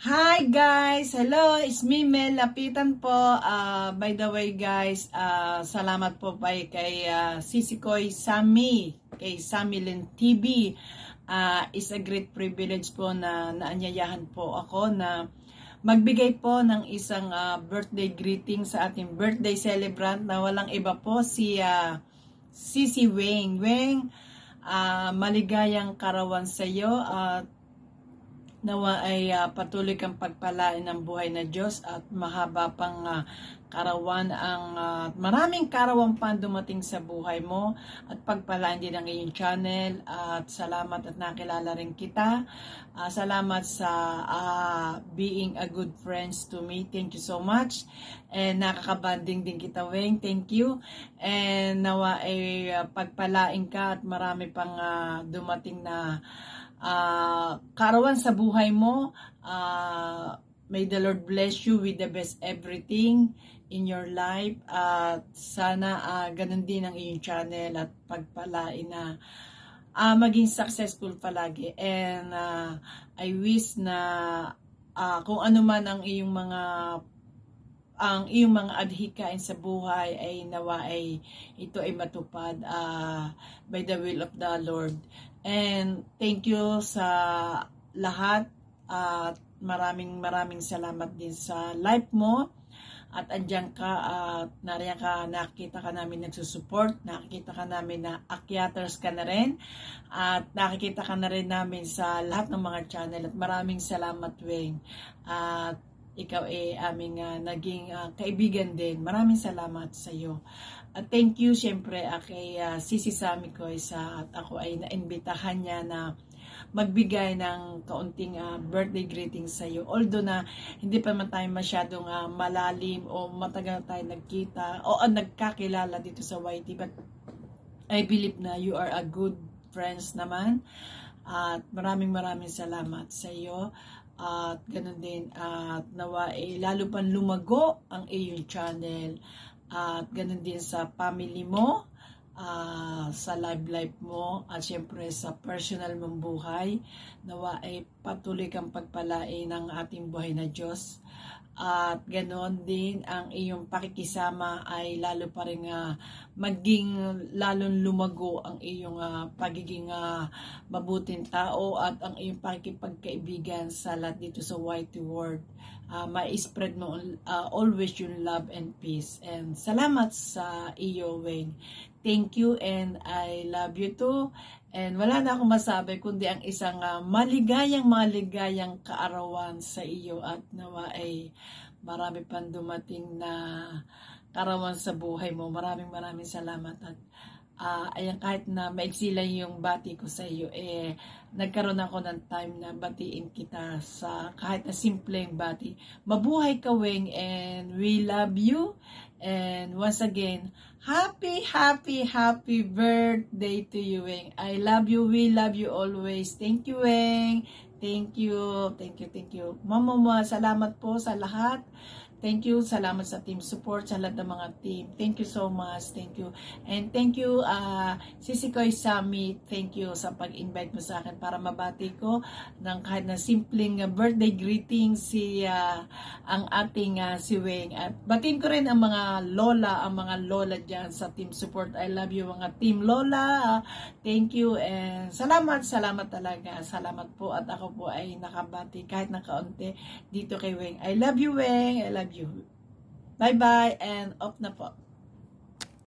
Hi guys! Hello! It's me, Mel Lapitan po. By the way guys, salamat po kay Sisikoy Sami, kay Samilin TV. It's a great privilege po na naanyayahan po ako na magbigay po ng isang birthday greeting sa ating birthday celebrant na walang iba po si Sisi Weng. Weng, maligayang karawan sa iyo at nawa ay patuloy kang pagpalain ng buhay na Diyos at mahaba pang karawan ang maraming karawang pa dumating sa buhay mo at pagpalain din ang iyong channel at salamat at nakilala rin kita. Salamat sa being a good friends to me. Thank you so much. And nakakabanding din kita, Weng. Thank you. And nawa ay pagpalain ka at marami pang dumating na karawan sa buhay mo. May the Lord bless you with the best everything in your life. At sana ganun din ang iyong channel at pagpalain na maging successful palagi. And I wish na kung ano man ang iyong mga adhikain sa buhay ay nawa ay ito ay matupad by the will of the Lord. And thank you sa lahat at maraming salamat din sa life mo at andyan ka at nariyan ka, nakikita ka namin nagsusupport, nakikita ka namin na akyaters ka na rin at nakikita ka na rin namin sa lahat ng mga channel at maraming salamat, Weng. At ikaw ay aming naging kaibigan din. Maraming salamat sa iyo. At thank you siyempre kay Sisi Sami ko at ako ay naimbitahan niya na magbigay ng kaunting birthday greeting sa iyo. Although na hindi pa man tayo masyadong malalim o matagal tayo nagkita o nagkakilala dito sa YT, but I believe na you are a good friends naman. At maraming salamat sa iyo. At ganun din at nawa lalo pang lumago ang iyong channel at ganun din sa family mo, sa life mo at syempre sa personal mong buhay. Nawa ay patuloy kang pagpalain ng ating buhay na Diyos at ganoon din ang iyong pakikisama ay lalo pa rin maging lalong lumago ang iyong pagiging mabuting tao at ang iyong pakikipagkaibigan sa lahat dito sa YT world. Ma-spread mo always yung love and peace. And salamat sa iyo, Weng. Thank you and I love you too. And wala na akong masabi kundi ang isang maligayang kaarawan sa iyo at nawa ay marami pang dumating na karawan sa buhay mo. Maraming salamat at ayan, kahit na maiksi lang yung bati ko sa iyo, nagkaroon ako ng time na batiin kita sa kahit na simpleng bati. Mabuhay ka, Weng, and we love you. And once again, happy birthday to you, Weng. I love you, we love you always. Thank you, Weng. Thank you. Mama, salamat po sa lahat. Thank you. Salamat sa team support, sa lahat ng mga team. Thank you so much. Thank you. And thank you, Sisikoy Sami. Thank you sa pag-invite mo sa akin para mabati ko ng kahit na simpleng birthday greeting ang ating si Weng. At batiin ko rin ang mga lola dyan sa team support. I love you mga team lola. Thank you and salamat talaga. Salamat po at ako po ay nakabati kahit na kaunti dito kay Weng. I love you, Weng. I love you. Bye-bye and off na po.